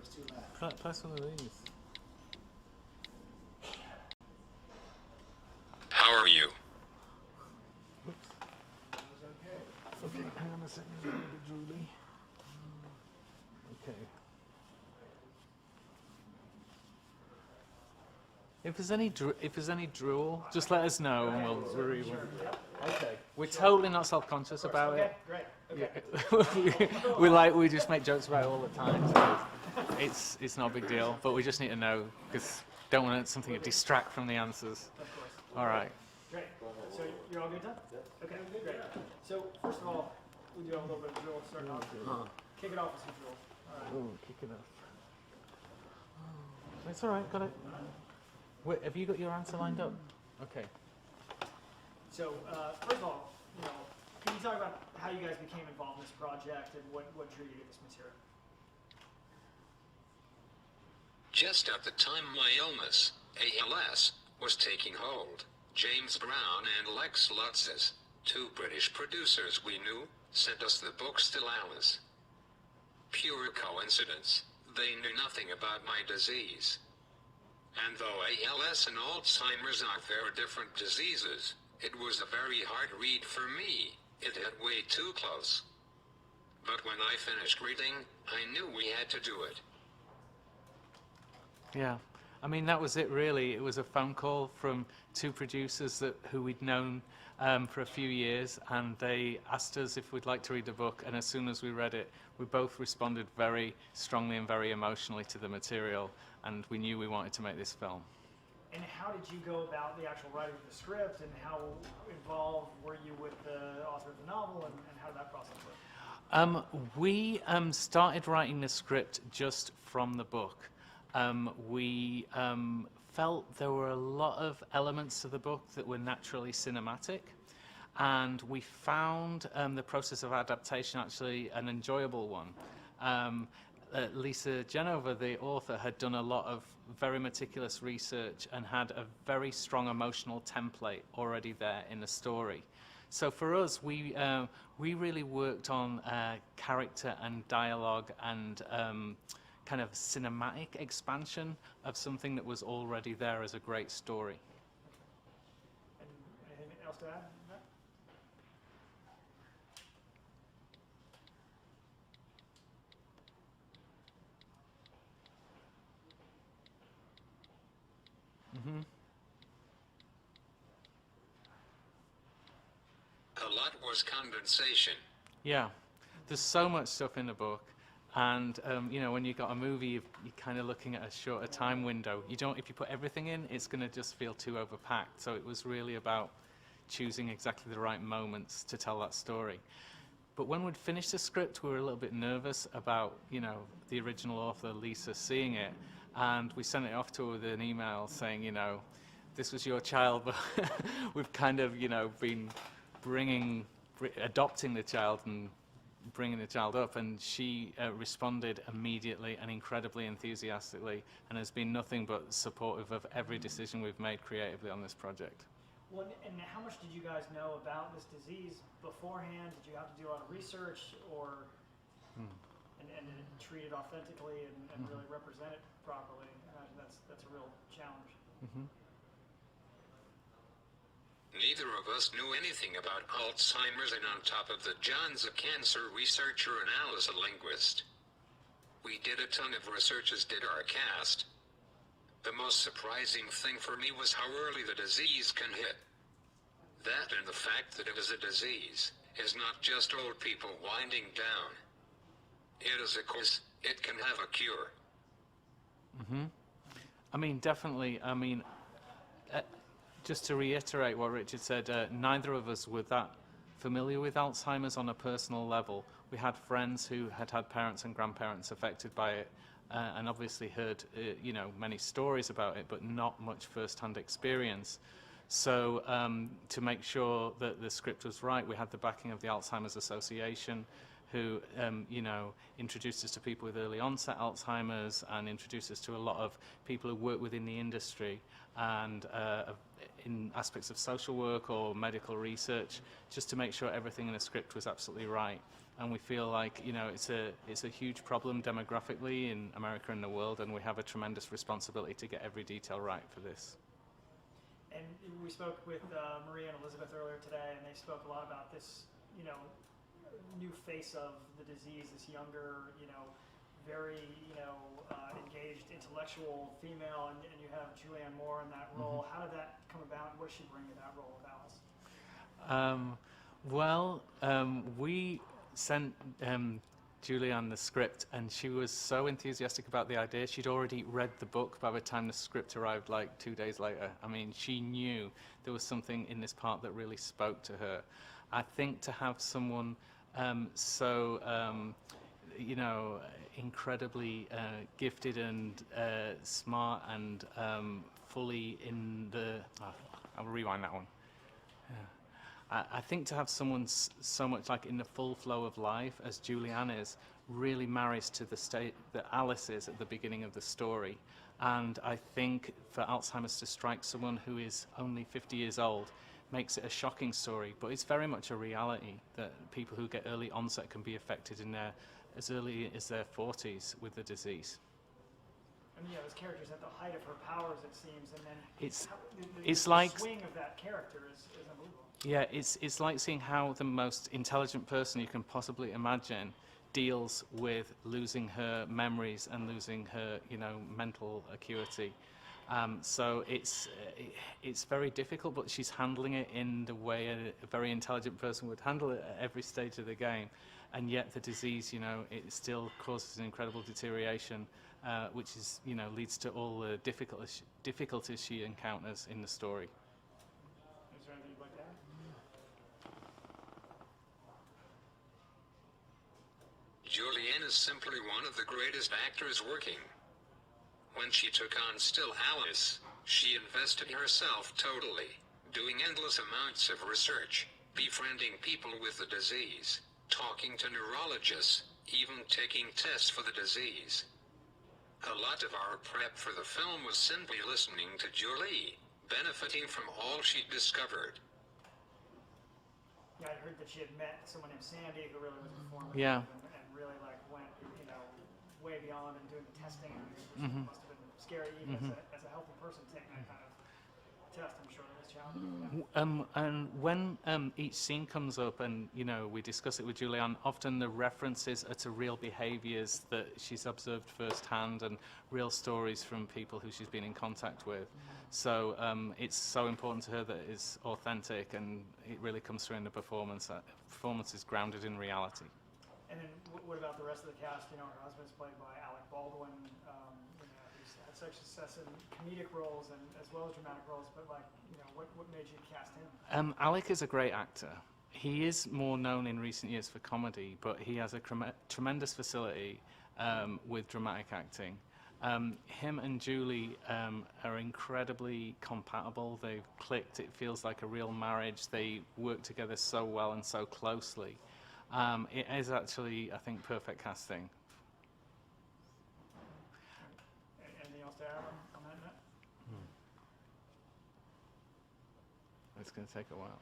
there's two left. Press one of these. How are you? Oops. That was okay. Okay, hang on a second, a little bit drooly. Okay. If there's any drool, just let us know and we'll rewind. Okay. We're totally not self-conscious about it. Great. Okay. Yeah. we just make jokes about it all the time. So it's not a big deal, but we just need to know because don't want something to distract from the answers. Of course. All right. Great. So you're all good, Tom? Okay, great. So first of all, we do have a little bit of drill starting off. Kick it off with some drill. All right. Oh, kick it off. It's all right. Got it. Wait, have you got your answer lined up? Okay. So first of all, can you talk about how you guys became involved in this project and what drew you to this material? Just at the time my illness, ALS, was taking hold, James Brown and Lex Lutzes, two British producers we knew, sent us the book Still Alice. Pure coincidence, they knew nothing about my disease. And though ALS and Alzheimer's are very different diseases, it was a very hard read for me. It hit way too close. But when I finished reading, I knew we had to do it. Yeah. I mean, that was it really. It was a phone call from two producers who we'd known for a few years, and they asked us if we'd like to read the book, and as soon as we read it, we both responded very strongly and very emotionally to the material, and we knew we wanted to make this film. And how did you go about the actual writing of the script, and how involved were you with the author of the novel, and how did that process work? We started writing the script just from the book. We felt there were a lot of elements to the book that were naturally cinematic, and we found the process of adaptation actually an enjoyable one. Lisa Genova, the author, had done a lot of very meticulous research and had a very strong emotional template already there in the story. So for us, we really worked on character and dialogue and kind of cinematic expansion of something that was already there as a great story. And anything else to add? Mm-hmm. A lot was condensation. Yeah, there's so much stuff in the book, and when you've got a movie, you're kind of looking at a shorter time window. If you put everything in, it's going to just feel too overpacked. So it was really about choosing exactly the right moments to tell that story. But when we'd finished the script, we were a little bit nervous about the original author Lisa seeing it, and we sent it off to her with an email saying, this was your child, but we've kind of been adopting the child and bringing the child up, and she responded immediately and incredibly enthusiastically, and has been nothing but supportive of every decision we've made creatively on this project. Well, and how much did you guys know about this disease beforehand? Did you have to do a lot of research, or and treat it authentically and really represent it properly? I imagine that's a real challenge. Mm-hmm. Neither of us knew anything about Alzheimer's, and on top of that, John's a cancer researcher and Alice a linguist. We did a ton of research, as did our cast. The most surprising thing for me was how early the disease can hit. That and the fact that it is a disease is not just old people winding down. It is, of course, it can have a cure. Mm-hmm. I mean, definitely. I mean, just to reiterate what Richard said, neither of us were that familiar with Alzheimer's on a personal level. We had friends who had had parents and grandparents affected by it, and obviously heard, many stories about it, but not much first-hand experience. So to make sure that the script was right, we had the backing of the Alzheimer's Association, who, you know, introduced us to people with early onset Alzheimer's and introduced us to a lot of people who work within the industry and in aspects of social work or medical research, just to make sure everything in the script was absolutely right. And we feel like, you know, it's a huge problem demographically in America and the world, and we have a tremendous responsibility to get every detail right for this. And we spoke with Maria and Elizabeth earlier today, and they spoke a lot about this, you know, new face of the disease, this younger, you know, very, you know, engaged intellectual female, and you have Julianne Moore in that role. How did that come about? What does she bring to that role of Alice? We sent Julianne the script, and she was so enthusiastic about the idea. She'd already read the book by the time the script arrived, like 2 days later. I mean, she knew there was something in this part that really spoke to her. I think to have someone you know, incredibly gifted and smart and fully in the... I'll rewind that one. I think to have someone so much like in the full flow of life as Julianne is really marries to the state that Alice is at the beginning of the story. And I think for Alzheimer's to strike someone who is only 50 years old makes it a shocking story, but it's very much a reality that people who get early onset can be affected in as early as their 40s with the disease. And yeah, this character's at the height of her powers, it seems, and then it's the like swing of that character is unbelievable. Yeah, it's like seeing how the most intelligent person you can possibly imagine deals with losing her memories and losing her, you know, mental acuity. So it's very difficult, but she's handling it in the way a very intelligent person would handle it at every stage of the game. And yet the disease, you know, it still causes an incredible deterioration, which is, you know, leads to all the difficulties she encounters in the story. Is there anything you'd like to add? Julianne is simply one of the greatest actors working. When she took on Still Alice, she invested herself totally, doing endless amounts of research, befriending people with the disease, talking to neurologists, even taking tests for the disease. A lot of our prep for the film was simply listening to Julie, benefiting from all she'd discovered. Yeah, I heard that she had met someone named Sandy who really was informative and really like went, you know, way beyond and doing the testing. And must have been scary even as a healthy person taking that kind of test. I'm sure it was challenging. And when each scene comes up and, you know, we discuss it with Julianne, often the references are to real behaviours that she's observed firsthand and real stories from people who she's been in contact with. So it's so important to her that it's authentic and it really comes through in the performance. Performance is grounded in reality. And then what about the rest of the cast? You know, her husband's played by Alec Baldwin, you know, who's had such success in comedic roles and as well as dramatic roles, but like, you know, what made you cast him? Alec is a great actor. He is more known in recent years for comedy, but he has a tremendous facility with dramatic acting. Him and Julie are incredibly compatible. They've clicked. It feels like a real marriage. They work together so well and so closely. It is actually, I think, perfect casting. Anything else to add on that note? It's going to take a while.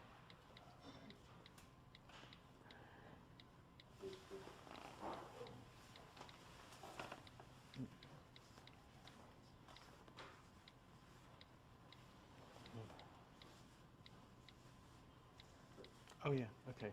Oh yeah, okay.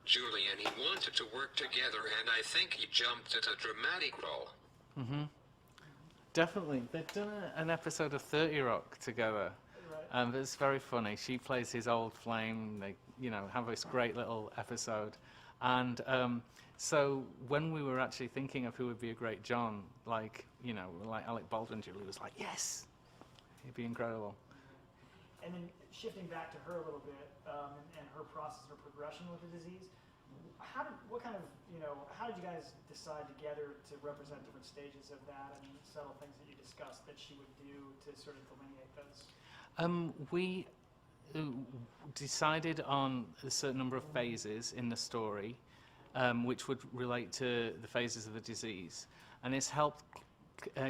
Julie and he wanted to work together, and I think he jumped at a dramatic role. Definitely. They've done an episode of 30 Rock together. Right. It's very funny. She plays his old flame. They, you know, have this great little episode. And so when we were actually thinking of who would be a great John, like, you know, like Alec Baldwin, Julie was like, yes. It'd be incredible. And then shifting back to her a little bit, and her process, her progression with the disease, how did you guys decide together to represent different stages of that and subtle things that you discussed that she would do to sort of delineate those? We decided on a certain number of phases in the story, which would relate to the phases of the disease. And this helped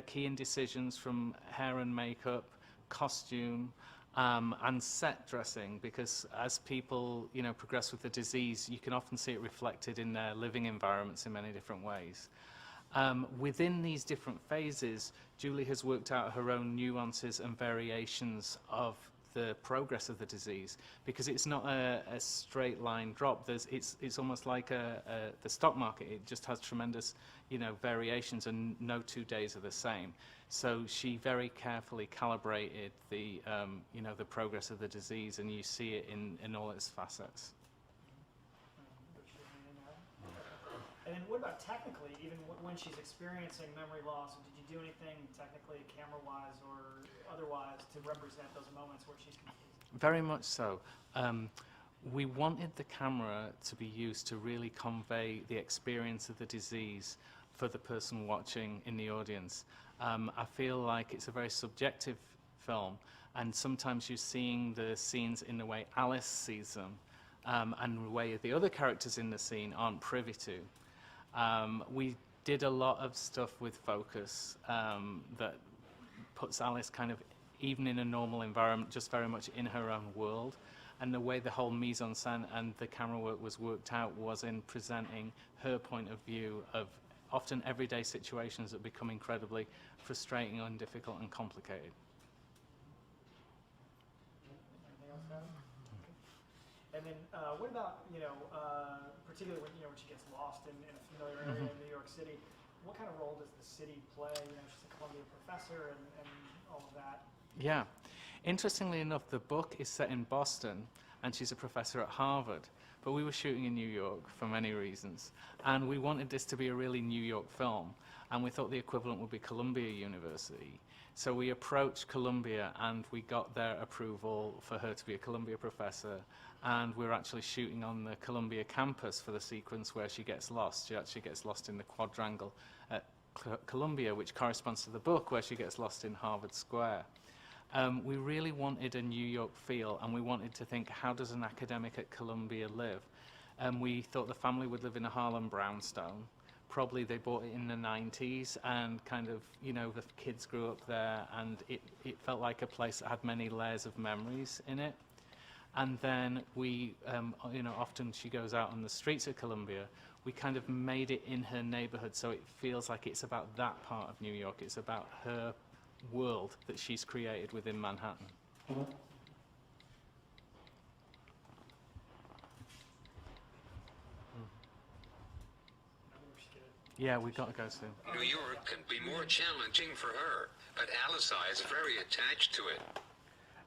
key in decisions from hair and makeup, costume, and set dressing, because as people progress with the disease, you can often see it reflected in their living environments in many different ways. Within these different phases, Julie has worked out her own nuances and variations of the progress of the disease, because it's not a straight line drop. It's almost like the stock market. It just has tremendous variations, and no 2 days are the same. So she very carefully calibrated the progress of the disease, and you see it in all its facets. And then what about technically, even when she's experiencing memory loss, did you do anything technically, camera-wise or otherwise, to represent those moments where she's confused? Very much so. We wanted the camera to be used to really convey the experience of the disease for the person watching in the audience. I feel like it's a very subjective film, and sometimes you're seeing the scenes in the way Alice sees them, and the way the other characters in the scene aren't privy to. We did a lot of stuff with focus that puts Alice kind of, even in a normal environment, just very much in her own world. And the way the whole mise-en-scène and the camera work was worked out was in presenting her point of view of often everyday situations that become incredibly frustrating and difficult and complicated. Anything else, Adam? Okay. And then what about, particularly when she gets lost in a familiar area in New York City, what kind of role does the city play? She's a Columbia professor and all of that. Yeah. Interestingly enough, the book is set in Boston, and she's a professor at Harvard. But we were shooting in New York for many reasons, and we wanted this to be a really New York film, and we thought the equivalent would be Columbia University. So we approached Columbia, and we got their approval for her to be a Columbia professor, and we're actually shooting on the Columbia campus for the sequence where she gets lost. She actually gets lost in the quadrangle at Columbia, which corresponds to the book where she gets lost in Harvard Square. We really wanted a New York feel, and we wanted to think, how does an academic at Columbia live? We thought the family would live in a Harlem brownstone. Probably they bought it in the 90s, and kind of, the kids grew up there, and it felt like a place that had many layers of memories in it. And then we, often she goes out on the streets of Columbia. We kind of made it in her neighborhood, so it feels like it's about that part of New York. It's about her world that she's created within Manhattan. Yeah, we got to go soon. New York can be more challenging for her, but Alice is very attached to it.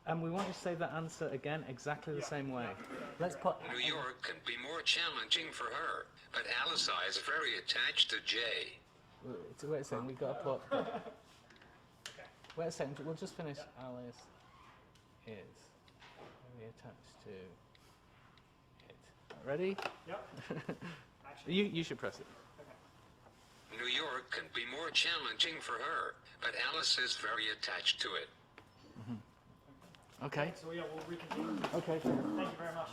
And we want to say that answer again exactly the same way. Let's put... New York can be more challenging for her, but Alice is very attached to Jay. Wait a second, we've got to put... Wait a second, we'll just finish. Alice is very attached to it. Ready? Yep. You should press it. Okay. New York can be more challenging for her, but Alice is very attached to it. Okay. So yeah, we'll reconvene. Okay. Thank you very much.